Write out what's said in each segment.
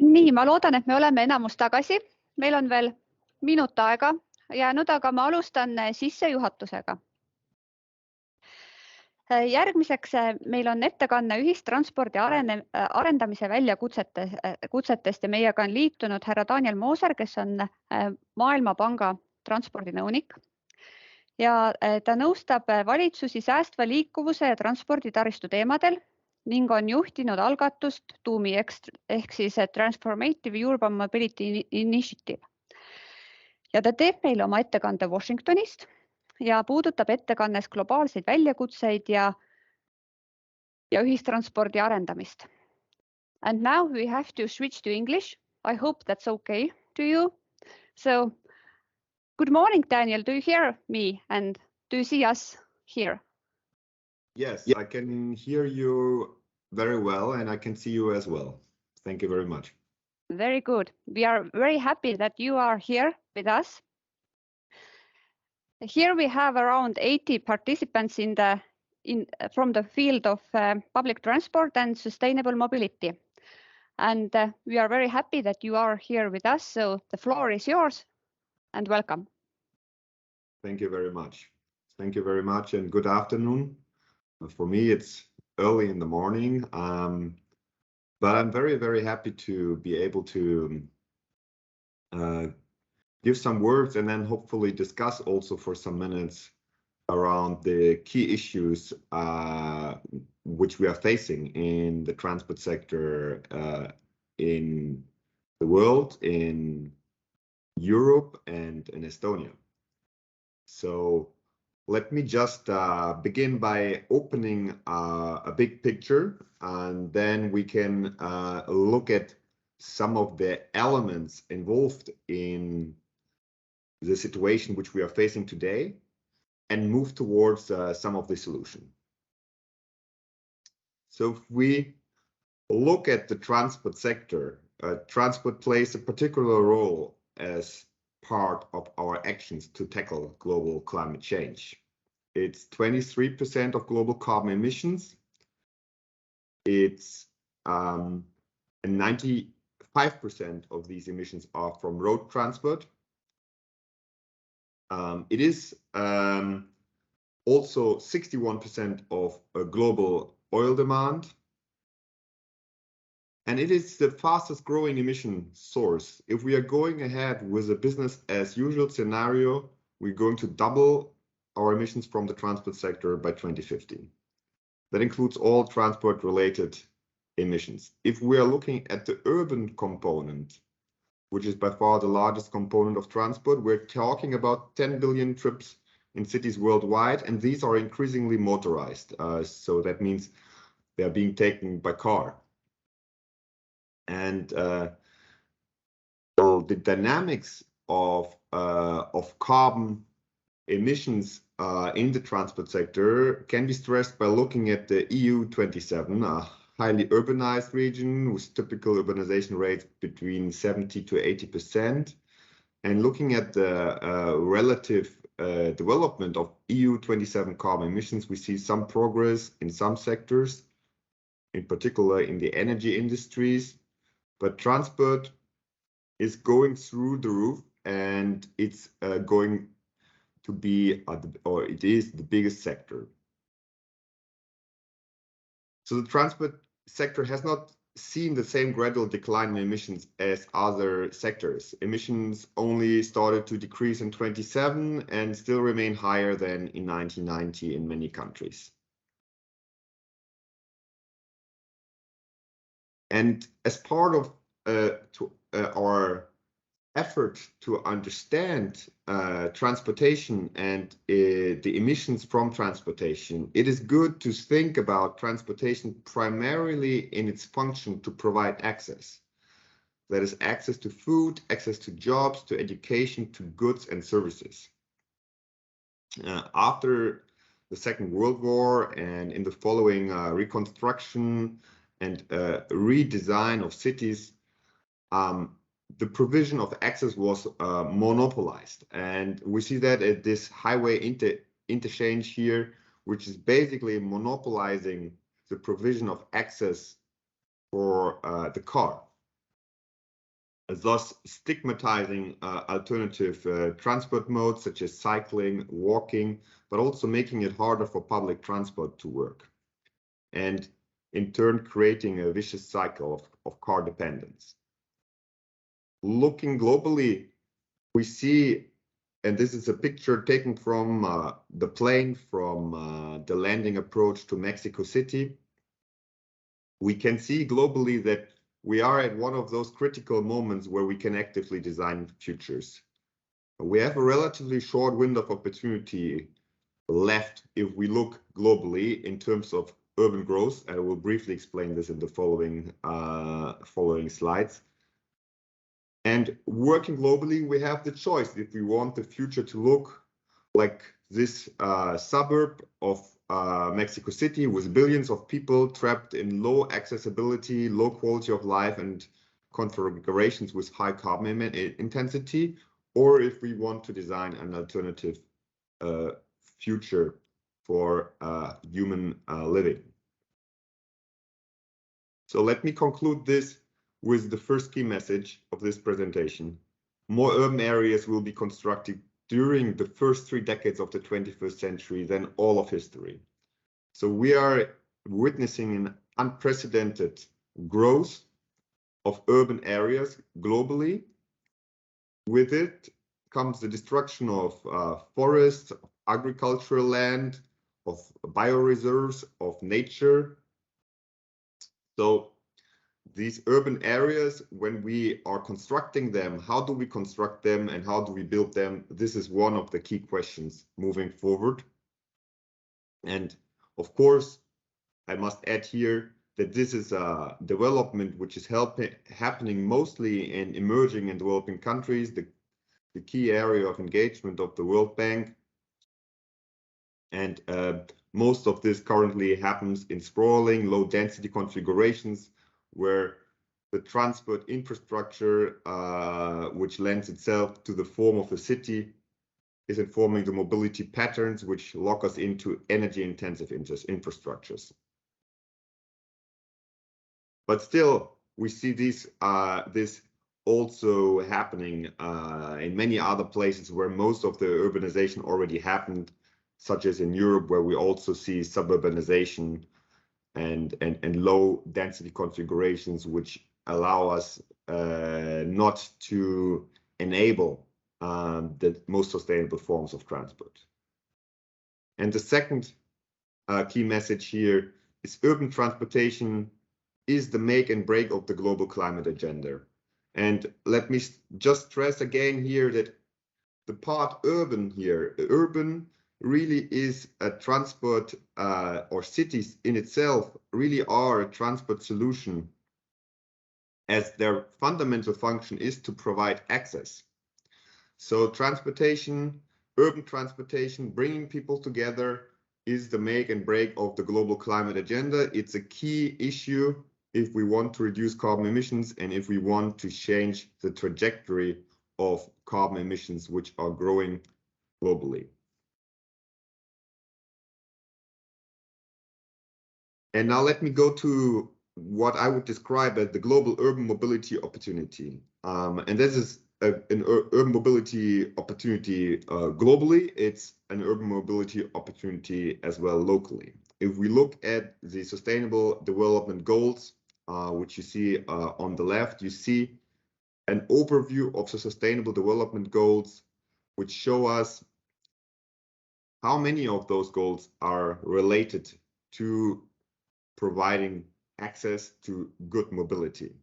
Nii, ma loodan, et me oleme enamus tagasi. Meil on veel minut aega jäänud, aga ma alustan sissejuhatusega. Järgmiseks meil on ettekanne ühistranspordi arendamise väljakutsetest ja meiega on liitunud härra Daniel Moser, kes on Maailmapanga transpordinõunik. Ja ta nõustab valitsusi säästva liikuvuse ja transporditaristu teemadel ning on juhtinud algatust TUMI ehk siis Transformative Urban Mobility Initiative. Ja ta teeb meile oma ettekande Washingtonist ja puudutab ettekannes globaalseid väljakutseid ja ühistranspordi arendamist. And now we have to switch to English. I hope that's okay to you. So, good morning, Daniel. Do you hear me and do you see us here? Yes, I can hear you very well and I can see you as well. Thank you very much. Very good. We are very happy that you are here with us. Here we have around 80 participants from the field of public transport and sustainable mobility. And we are very happy that you are here with us. So the floor is yours and welcome. Thank you very much. Thank you very much and good afternoon. For me, it's early in the morning, but I'm very, very happy to be able to give some words and then hopefully discuss also for some minutes around the key issues which we are facing in the transport sector in the world, in Europe and in Estonia. So let me just begin by opening a big picture, and then we can look at some of the elements involved in the situation which we are facing today and move towards some of the solution. So if we look at the transport sector, transport plays a particular role as part of our actions to tackle global climate change. It's 23% of global carbon emissions. It's 95% of these emissions are from road transport. It is also 61% of global oil demand. And it is the fastest growing emission source. If we are going ahead with a business as usual scenario, we're going to double our emissions from the transport sector by 2050. That includes all transport related emissions. If we are looking at the urban component, which is by far the largest component of transport, we're talking about 10 billion trips in cities worldwide, and these are increasingly motorized. So that means they are being taken by car. And so the dynamics of carbon emissions in the transport sector can be stressed by looking at the EU 27, a highly urbanized region with typical urbanization rates between 70 to 80%, and looking at the relative development of EU 27 carbon emissions, we see some progress in some sectors, in particular in the energy industries. But transport is going through the roof, and it's going to be, or it is the biggest sector. So the transport sector has not seen the same gradual decline in emissions as other sectors. Emissions only started to decrease in 2007 and still remain higher than in 1990 in many countries. And as part of our effort to understand transportation and the emissions from transportation, it is good to think about transportation primarily in its function to provide access. That is access to food, access to jobs, to education, to goods and services. After the Second World War and in the following reconstruction and redesign of cities, the provision of access was monopolized. And we see that at this highway interchange here, which is basically monopolizing the provision of access for the car. thus stigmatizing alternative transport modes such as cycling, walking, but also making it harder for public transport to work, and in turn creating a vicious cycle of car dependence. Looking globally, we see, and this is a picture taken from the plane from the landing approach to Mexico City. We can see globally that we are at one of those critical moments where we can actively design futures. We have a relatively short window of opportunity left if we look globally in terms of urban growth. I will briefly explain this in the following slides. And working globally, we have the choice if we want the future to look like this suburb of Mexico City with billions of people trapped in low accessibility, low quality of life, and configurations with high carbon intensity, or if we want to design an alternative future for human living. So let me conclude this with the first key message of this presentation. More urban areas will be constructed during the first 3 decades of the 21st century than all of history. So we are witnessing an unprecedented growth of urban areas globally. With it comes the destruction of forests, agricultural land, of bioreserves, of nature. So these urban areas, when we are constructing them, how do we construct them and how do we build them? This is one of the key questions moving forward. And of course, I must add here that this is a development which is happening mostly in emerging and developing countries, the key area of engagement of the World Bank. And most of this currently happens in sprawling, low density configurations where the transport infrastructure, which lends itself to the form of a city, is informing the mobility patterns which lock us into energy-intensive infrastructures. But still, we see this also happening in many other places where most of the urbanization already happened, such as in Europe, where we also see suburbanization and low density configurations, which allow us not to enable the most sustainable forms of transport. And the second key message here is urban transportation is the make and break of the global climate agenda. And let me just stress again here that the part urban here, urban really is a transport, or cities in itself really are a transport solution, as their fundamental function is to provide access. So transportation, urban transportation, bringing people together is the make and break of the global climate agenda. It's a key issue if we want to reduce carbon emissions and if we want to change the trajectory of carbon emissions, which are growing globally. And now let me go to what I would describe as the global urban mobility opportunity. And this is an urban mobility opportunity globally. It's an urban mobility opportunity as well locally. If we look at the Sustainable Development Goals, which you see on the left, you see an overview of the Sustainable Development Goals, which show us how many of those goals are related to providing access to good mobility,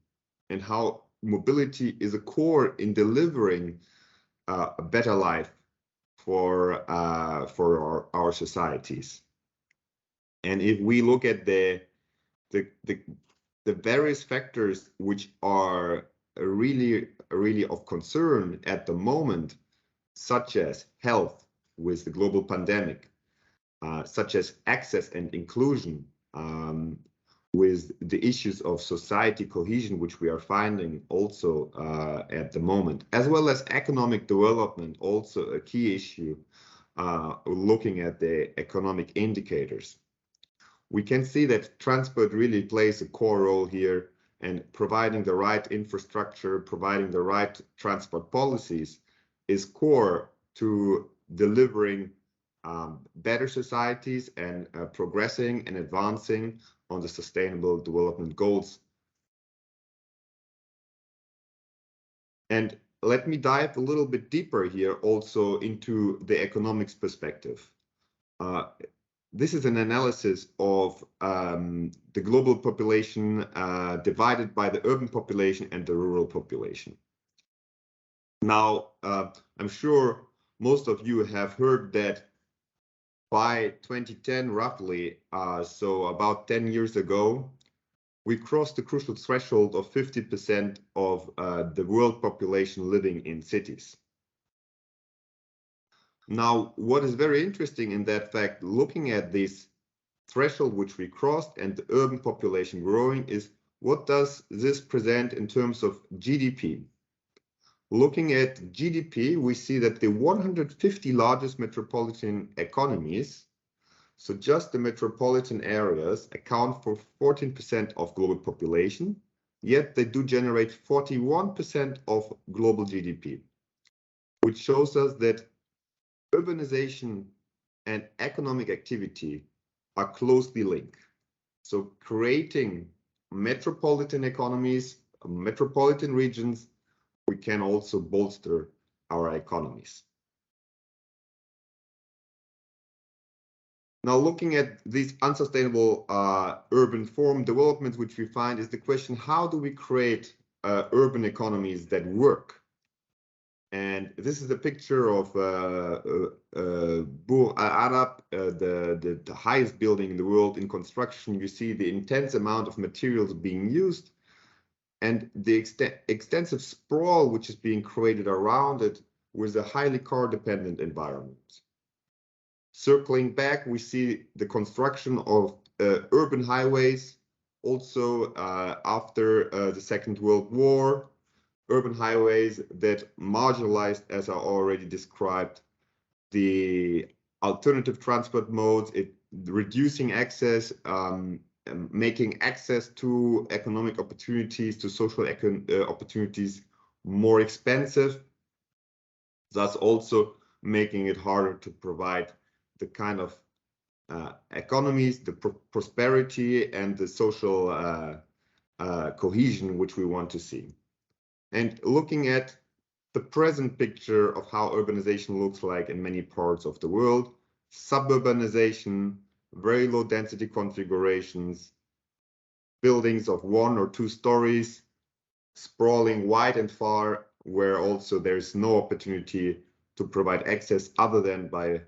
and how mobility is a core in delivering a better life for our societies. And if we look at the various factors which are really of concern at the moment, such as health with the global pandemic, such as access and inclusion, with the issues of society cohesion, which we are finding also at the moment, as well as economic development, also a key issue, looking at the economic indicators. We can see that transport really plays a core role here, and providing the right infrastructure, providing the right transport policies is core to delivering better societies and progressing and advancing on the Sustainable Development Goals. And let me dive a little bit deeper here also into the economics perspective. This is an analysis of the global population divided by the urban population and the rural population. Now, I'm sure most of you have heard that by 2010, roughly, so about 10 years ago, we crossed the crucial threshold of 50% of the world population living in cities. Now, what is very interesting in that fact, looking at this threshold which we crossed and the urban population growing, is what does this present in terms of GDP? Looking at GDP, we see that the 150 largest metropolitan economies, so just the metropolitan areas, account for 14% of global population, yet they do generate 41% of global GDP, which shows us that urbanization and economic activity are closely linked. So creating metropolitan economies, metropolitan regions, we can also bolster our economies. Now, looking at these unsustainable urban form developments, which we find is the question, how do we create urban economies that work? And this is a picture of Burj Al Arab, the highest building in the world in construction. You see the intense amount of materials being used and the extensive sprawl which is being created around it with a highly car-dependent environment. Circling back, we see the construction of urban highways, also after the Second World War, urban highways that marginalized, as I already described, the alternative transport modes, reducing access, making access to economic opportunities, to social opportunities more expensive, thus also making it harder to provide the kind of economies, the prosperity and the social cohesion which we want to see. And looking at the present picture of how urbanization looks like in many parts of the world, suburbanization, very low density configurations, buildings of 1 or 2 stories, sprawling wide and far, where also there's no opportunity to provide access other than by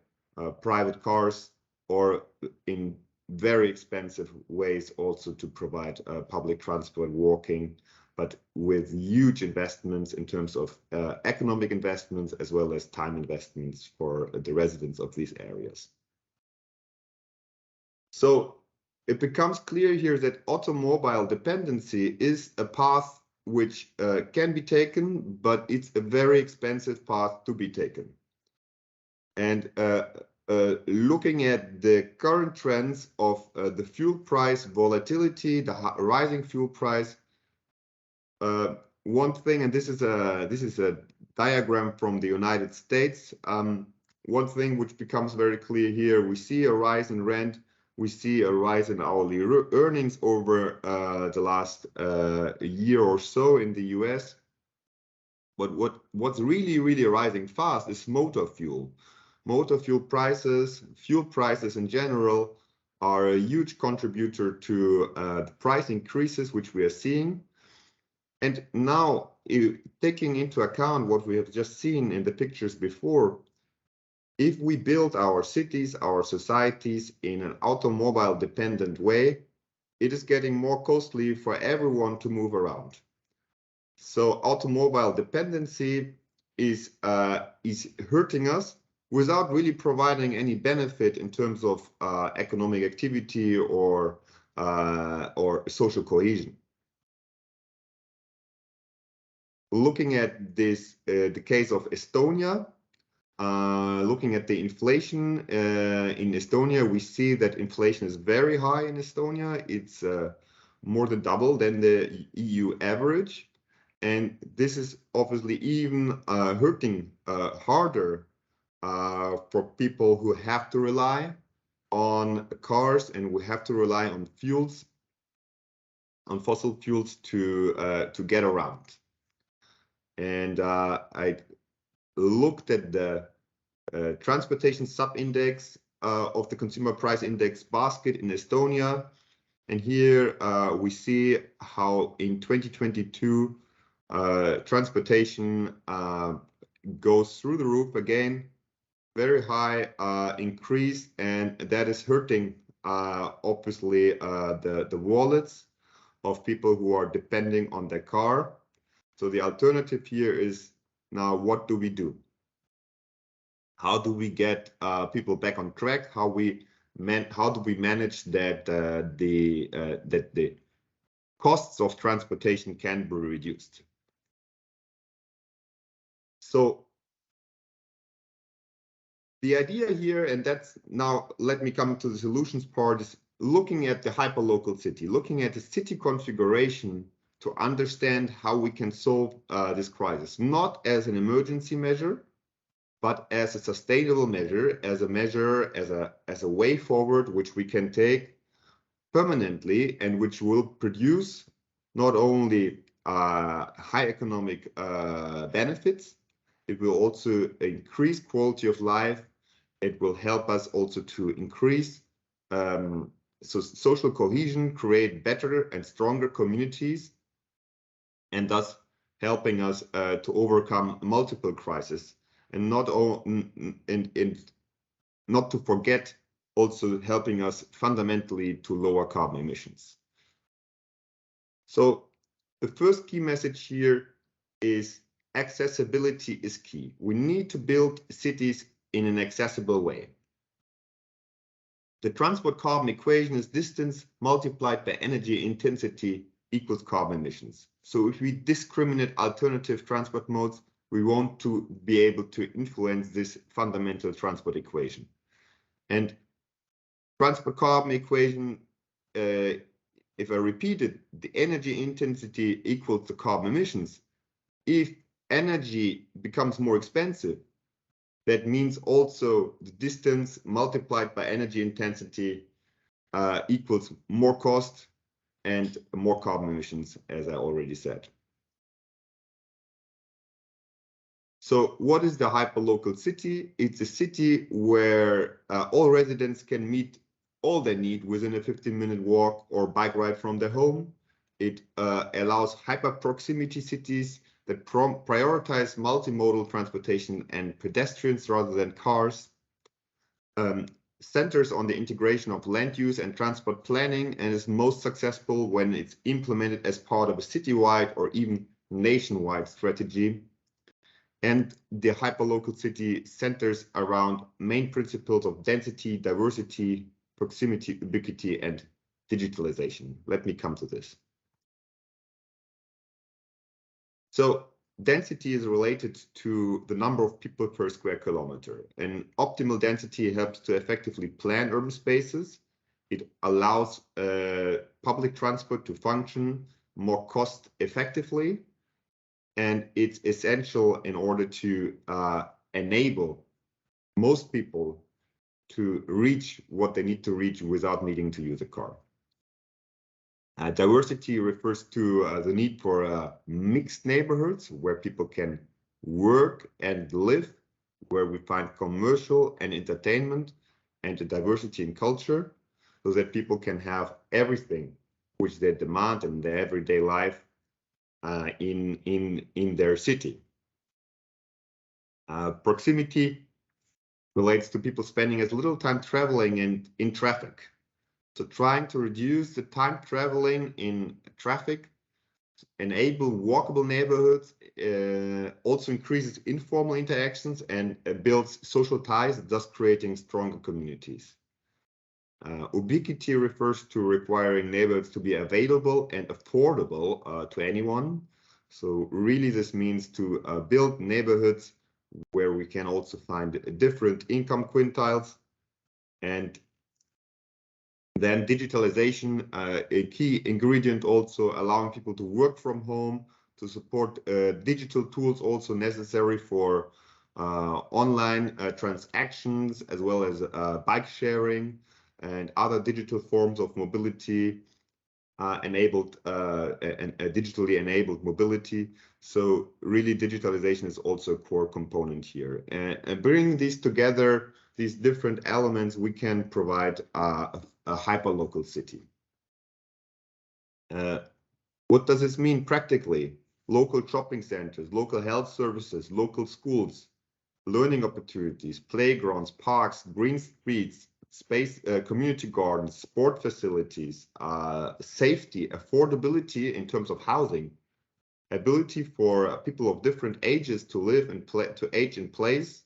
private cars, or in very expensive ways also to provide public transport, walking, but with huge investments in terms of economic investments as well as time investments for the residents of these areas. So it becomes clear here that automobile dependency is a path which can be taken, but it's a very expensive path to be taken. And looking at the current trends of the fuel price volatility, the rising fuel price, one thing, and this is a diagram from the United States. One thing which becomes very clear here, we see a rise in rent, we see a rise in hourly earnings over the last year or so in the US. But what's really rising fast is motor fuel. Motor fuel prices in general, are a huge contributor to the price increases which we are seeing. And now, taking into account what we have just seen in the pictures before, if we build our cities, our societies in an automobile dependent way, it is getting more costly for everyone to move around. So automobile dependency is hurting us without really providing any benefit in terms of economic activity or social cohesion. Looking at this, the case of Estonia, looking at the inflation in Estonia, we see that inflation is very high in Estonia. It's more than double than the EU average. And this is obviously even hurting harder for people who have to rely on cars and we have to rely on fuels, on fossil fuels to get around. And I looked at the transportation sub-index of the consumer price index basket in Estonia. And here we see how in 2022 transportation goes through the roof again, very high increase, and that is hurting obviously the wallets of people who are depending on their car. So the alternative here is now, what do we do? How do we get people back on track? How do we manage that the costs of transportation can be reduced? So the idea here, and that's now, let me come to the solutions part, is looking at the hyperlocal city, looking at the city configuration to understand how we can solve this crisis, not as an emergency measure, but as a sustainable measure, as a way forward, which we can take permanently and which will produce not only high economic benefits, it will also increase quality of life. It will help us also to increase social cohesion, create better and stronger communities, and thus helping us to overcome multiple crises. And not to forget, also helping us fundamentally to lower carbon emissions. So the first key message here is accessibility is key. We need to build cities in an accessible way. The transport carbon equation is distance multiplied by energy intensity equals carbon emissions. So if we discriminate alternative transport modes, we want to be able to influence this fundamental transport equation. And transport carbon equation, if I repeat it, the energy intensity equals the carbon emissions. If energy becomes more expensive, that means also the distance multiplied by energy intensity equals more cost and more carbon emissions, as I already said. So what is the hyperlocal city? It's a city where all residents can meet all they need within a 15-minute walk or bike ride from their home. It allows hyper-proximity cities that prioritize multimodal transportation and pedestrians rather than cars. Centers on the integration of land use and transport planning, and is most successful when it's implemented as part of a citywide or even nationwide strategy. And the hyperlocal city centers around main principles of density, diversity, proximity, ubiquity, and digitalization. Let me come to this. So density is related to the number of people per square kilometer, and optimal density helps to effectively plan urban spaces. It allows public transport to function more cost effectively, and it's essential in order to enable most people to reach what they need to reach without needing to use a car. Diversity refers to the need for mixed neighborhoods where people can work and live, where we find commercial and entertainment, and the diversity in culture, so that people can have everything which they demand in their everyday life in their city. Proximity relates to people spending as little time traveling and in traffic. So trying to reduce the time traveling in traffic, enable walkable neighborhoods, also increases informal interactions and builds social ties, thus creating stronger communities. Ubiquity refers to requiring neighborhoods to be available and affordable to anyone. So really this means to build neighborhoods where we can also find different income quintiles, and Then digitalization, a key ingredient, also allowing people to work from home, to support digital tools also necessary for online transactions, as well as bike sharing and other digital forms of mobility, enabled and digitally enabled mobility. So really digitalization is also a core component here. And bringing these together, these different elements, we can provide a hyperlocal city. What does this mean practically? Local shopping centers, local health services, local schools, learning opportunities, playgrounds, parks, green streets, space, community gardens, sport facilities, safety, affordability in terms of housing, ability for people of different ages to live and to age in place,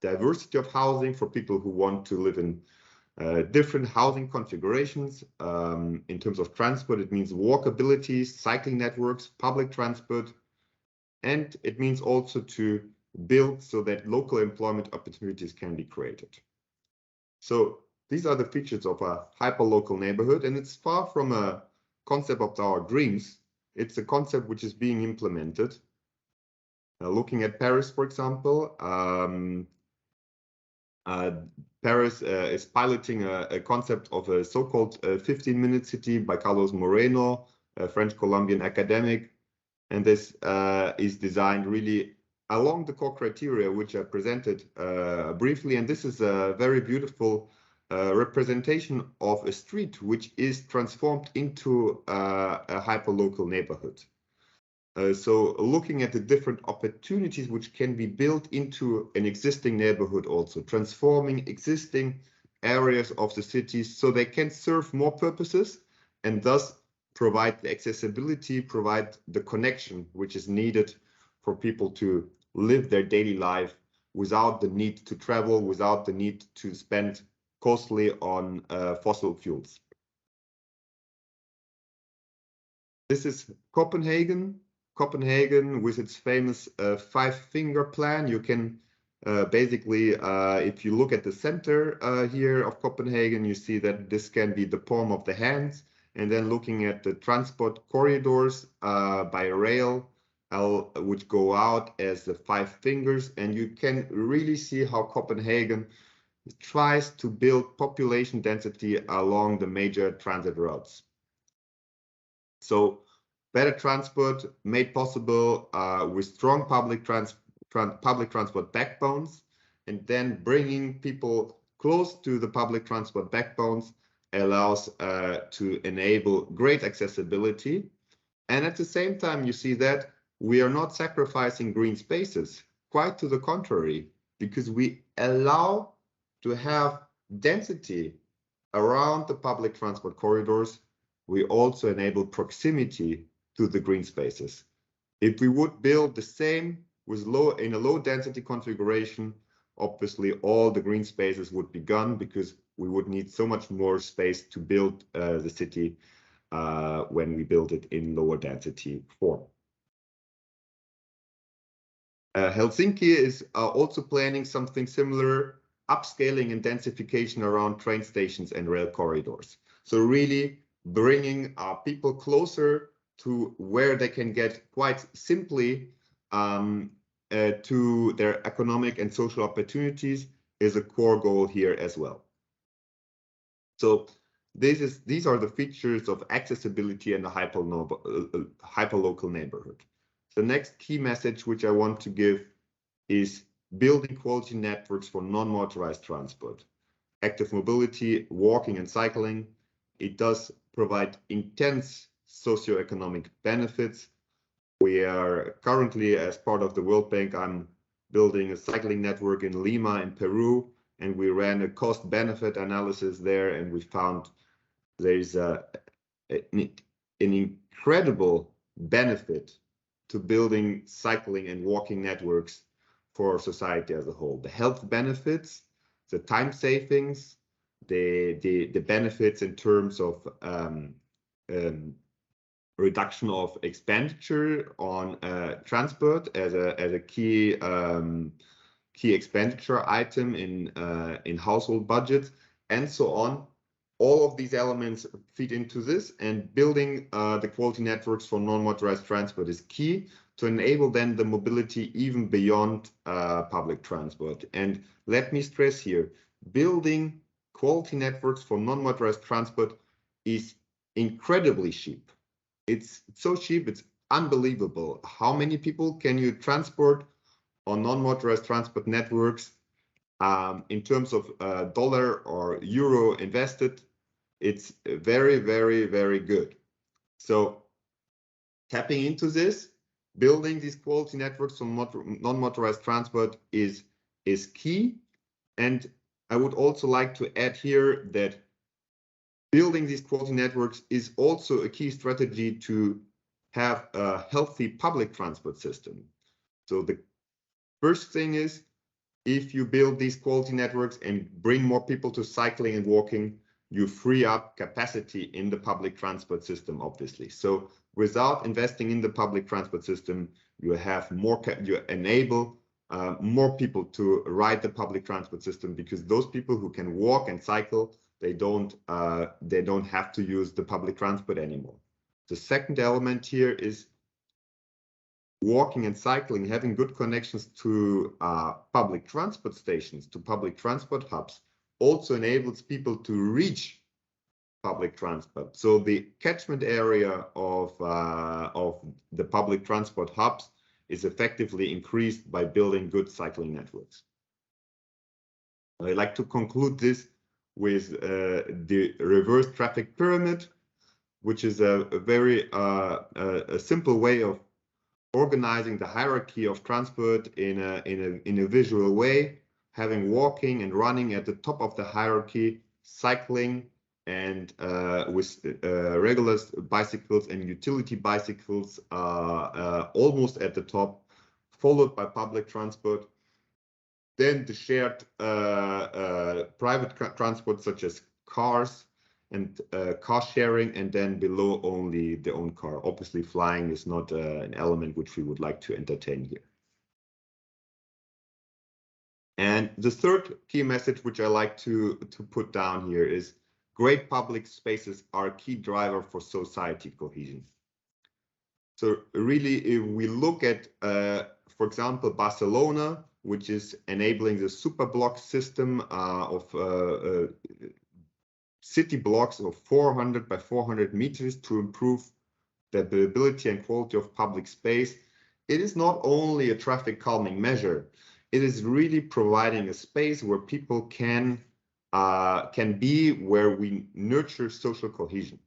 diversity of housing for people who want to live in different housing configurations. In terms of transport, it means walkability, cycling networks, public transport, and it means also to build so that local employment opportunities can be created. So these are the features of a hyperlocal neighborhood, and it's far from a concept of our dreams. It's a concept which is being implemented. Looking at Paris, for example, Paris is piloting a concept of a so-called 15-minute city by Carlos Moreno, a French Colombian academic. And this is designed really along the core criteria, which I presented briefly. And this is a very beautiful representation of a street which is transformed into a hyperlocal neighborhood. So looking at the different opportunities which can be built into an existing neighborhood, also transforming existing areas of the cities so they can serve more purposes and thus provide the accessibility, provide the connection which is needed for people to live their daily life without the need to travel, without the need to spend costly on fossil fuels. This is Copenhagen. Copenhagen with its famous five-finger plan. You can basically, if you look at the center here of Copenhagen, you see that this can be the palm of the hands. And then looking at the transport corridors by rail, which go out as the five fingers. And you can really see how Copenhagen tries to build population density along the major transit routes. So better transport made possible with strong public transport backbones, and then bringing people close to the public transport backbones allows to enable great accessibility. And at the same time, you see that we are not sacrificing green spaces, quite to the contrary, because we allow to have density around the public transport corridors. We also enable proximity to the green spaces. If we would build the same with in a low density configuration, obviously all the green spaces would be gone because we would need so much more space to build the city when we build it in lower density form. Helsinki is also planning something similar, upscaling and densification around train stations and rail corridors. So really bringing people closer to where they can get quite simply to their economic and social opportunities is a core goal here as well. So these are the features of accessibility and the hyperlocal neighborhood. The next key message which I want to give is building quality networks for non-motorized transport. Active mobility, walking and cycling, it does provide intense socioeconomic benefits. We are currently, as part of the World Bank, I'm building a cycling network in Lima in Peru, and we ran a cost-benefit analysis there, and we found there's an incredible benefit to building cycling and walking networks for society as a whole. The health benefits, the time savings, the benefits in terms of reduction of expenditure on transport as a key expenditure item in household budgets, and so on. all of these elements feed into this, and building the quality networks for non-motorized transport is key to enable then the mobility even beyond public transport. And let me stress here, building quality networks for non-motorized transport is incredibly cheap. It's so cheap, it's unbelievable. How many people can you transport on non-motorized transport networks in terms of dollar or euro invested? It's very, very, very good. So tapping into this, building these quality networks on non-motorized transport is key. And I would also like to add here that building these quality networks is also a key strategy to have a healthy public transport system. So the first thing is, if you build these quality networks and bring more people to cycling and walking, you free up capacity in the public transport system, obviously. So without investing in the public transport system, you have more, you enable more people to ride the public transport system, because those people who can walk and cycle, they don't have to use the public transport anymore. The second element here is walking and cycling, having good connections to public transport stations, to public transport hubs, also enables people to reach public transport. So the catchment area of the public transport hubs is effectively increased by building good cycling networks. I'd like to conclude this with the reverse traffic pyramid, which is a very a simple way of organizing the hierarchy of transport in a visual way, having walking and running at the top of the hierarchy, cycling and with regular bicycles and utility bicycles almost at the top, followed by public transport. Then the shared private transport such as cars and car sharing, and then below only the own car. Obviously, flying is not an element which we would like to entertain here. And the third key message which I like to put down here is great public spaces are a key driver for society cohesion. So really, if we look at, for example, Barcelona, which is enabling the super block system of city blocks of 400 by 400 meters to improve the availability and quality of public space. It is not only a traffic calming measure, it is really providing a space where people can be, where we nurture social cohesion.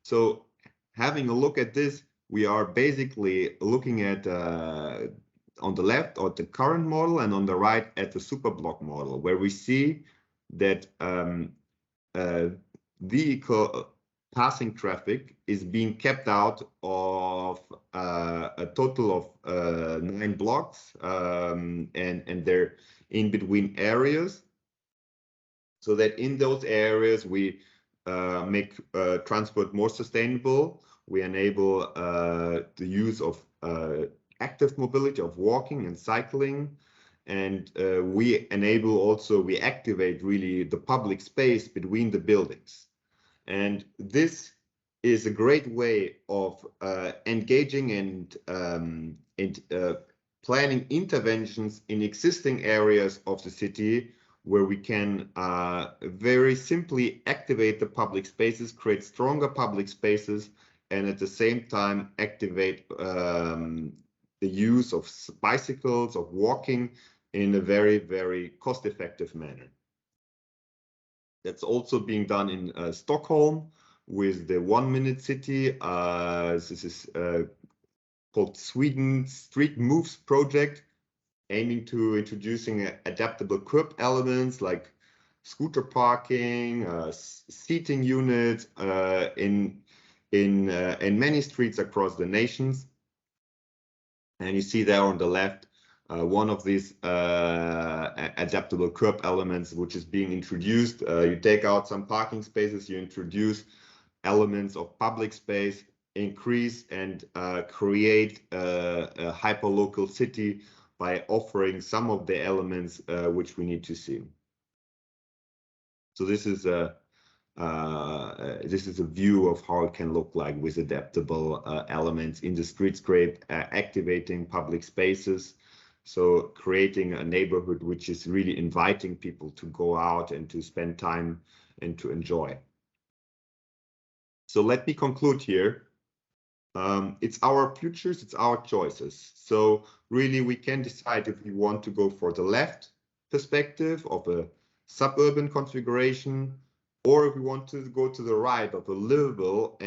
So having a look at this, we are basically looking at on the left at the current model, and on the right at the super block model, where we see that vehicle passing traffic is being kept out of a total of 9 blocks, and they're in between areas, so that in those areas we make transport more sustainable. We enable the use of active mobility, of walking and cycling, and we enable also, we activate really the public space between the buildings. And this is a great way of engaging and planning interventions in existing areas of the city, where we can very simply activate the public spaces, create stronger public spaces, and at the same time activate the use of bicycles, of walking in a very, very cost-effective manner. That's also being done in Stockholm with the 1 Minute City. This is called Sweden Street Moves project, aiming to introducing adaptable curb elements like scooter parking, seating units in many streets across the nations. And you see there on the left one of these adaptable curb elements which is being introduced. You take out some parking spaces, you introduce elements of public space, increase and create a hyperlocal city by offering some of the elements which we need to see. So this is a view of how it can look like with adaptable elements in the streetscape, activating public spaces. So creating a neighborhood which is really inviting people to go out and to spend time and to enjoy. So let me conclude here. It's our futures, it's our choices. So really we can decide if we want to go for the left perspective of a suburban configuration, or if we want to go to the right of a livable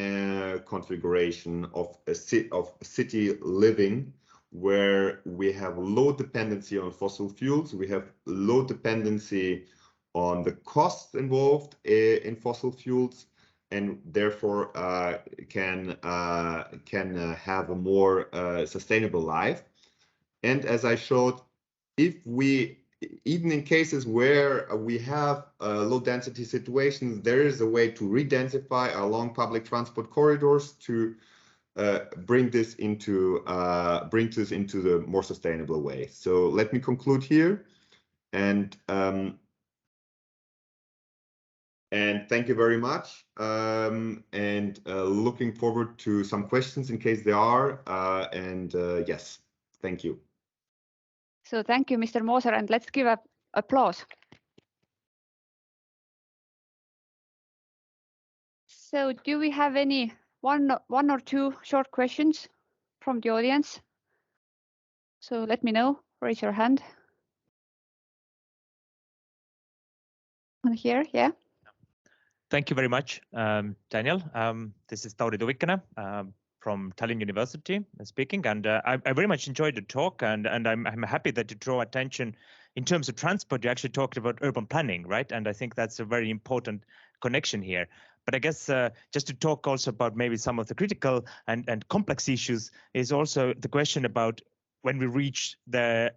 configuration of a city living, where we have low dependency on fossil fuels, we have low dependency on the costs involved in fossil fuels, and therefore can have a more sustainable life. And as I showed, if we, even in cases where we have low density situations, there is a way to re-densify along public transport corridors to bring this into the more sustainable way. So let me conclude here, and thank you very much. And looking forward to some questions in case there are. Yes, thank you. So thank you, Mr. Moser, and let's give an applause. So do we have any one or two short questions from the audience? So let me know, raise your hand. Here, yeah. Thank you very much, Daniel. This is Tauri Tuvikene from Tallinn University speaking, and I very much enjoyed the talk, and I'm happy that you draw attention in terms of transport. You actually talked about urban planning, right? And I think that's a very important connection here. But I guess just to talk also about maybe some of the critical and complex issues is also the question about when we reach the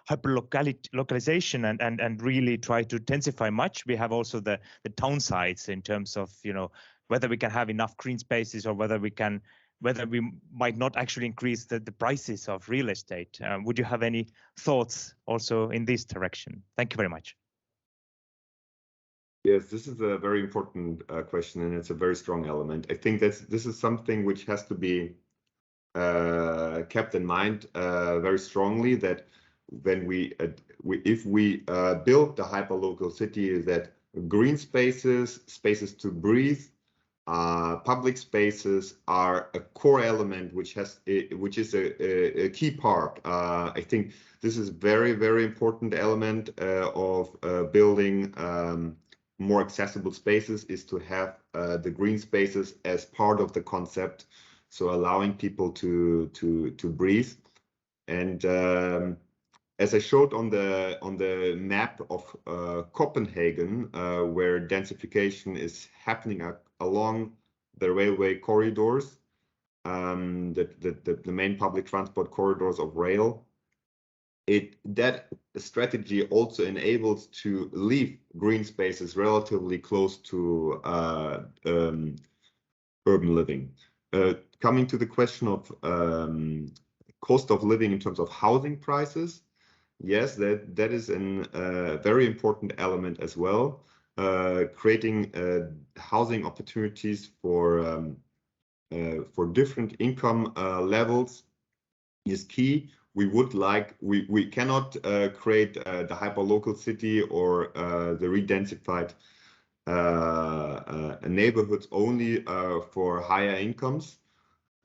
hyperlocalization and really try to densify much, we have also the downsides in terms of, you know, whether we can have enough green spaces or whether we might not actually increase the prices of real estate. Would you have any thoughts also in this direction? Thank you very much. Yes, this is a very important question, and it's a very strong element. I think this is something which has to be kept in mind very strongly, that when if we build the hyperlocal city, that green spaces to breathe, public spaces are a core element which is a key part. I think this is very important element of building more accessible spaces, is to have the green spaces as part of the concept. So allowing people to breathe. And as I showed on the map of Copenhagen, where densification is happening along the railway corridors, the main public transport corridors of rail, that strategy also enables to leave green spaces relatively close to urban living. Coming to the question of cost of living in terms of housing prices, yes, that is a very important element as well. Creating housing opportunities for different income levels is key. We cannot create the hyperlocal city or the redensified neighborhoods only for higher incomes,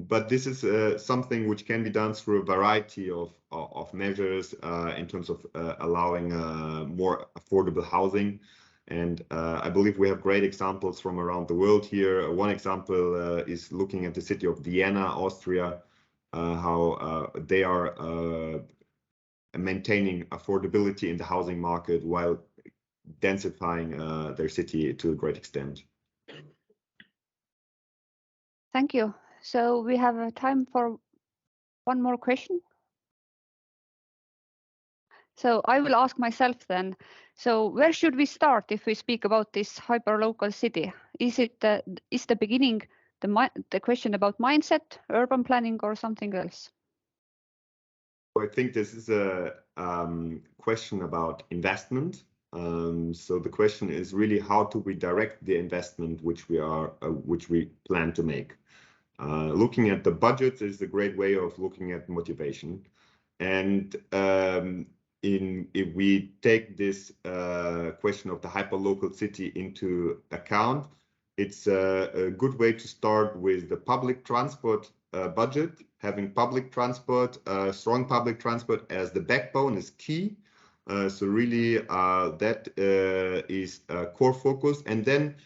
but this is something which can be done through a variety of measures in terms of allowing more affordable housing. And I believe we have great examples from around the world here. One example is looking at the city of Vienna, Austria, how they are maintaining affordability in the housing market while densifying their city to a great extent. Thank you. So we have time for one more question. So I will ask myself then, so where should we start if we speak about this hyperlocal city? Is the beginning the question about mindset, urban planning, or something else? I think this is a question about investment. So the question is really, how do we direct the investment which we plan to make? Looking at the budgets is a great way of looking at motivation. And if we take this question of the hyperlocal city into account, it's a good way to start with the public transport budget. Having public transport, strong public transport as the backbone is key. So really that is a core focus. And then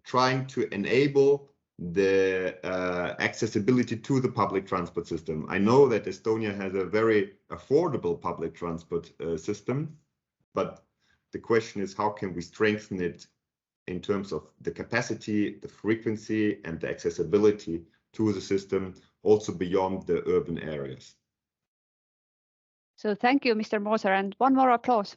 trying to enable the accessibility to the public transport system. I know that Estonia has a very affordable public transport system, but the question is, how can we strengthen it in terms of the capacity, the frequency, and the accessibility to the system, also beyond the urban areas? So thank you, Mr. Moser, and one more applause.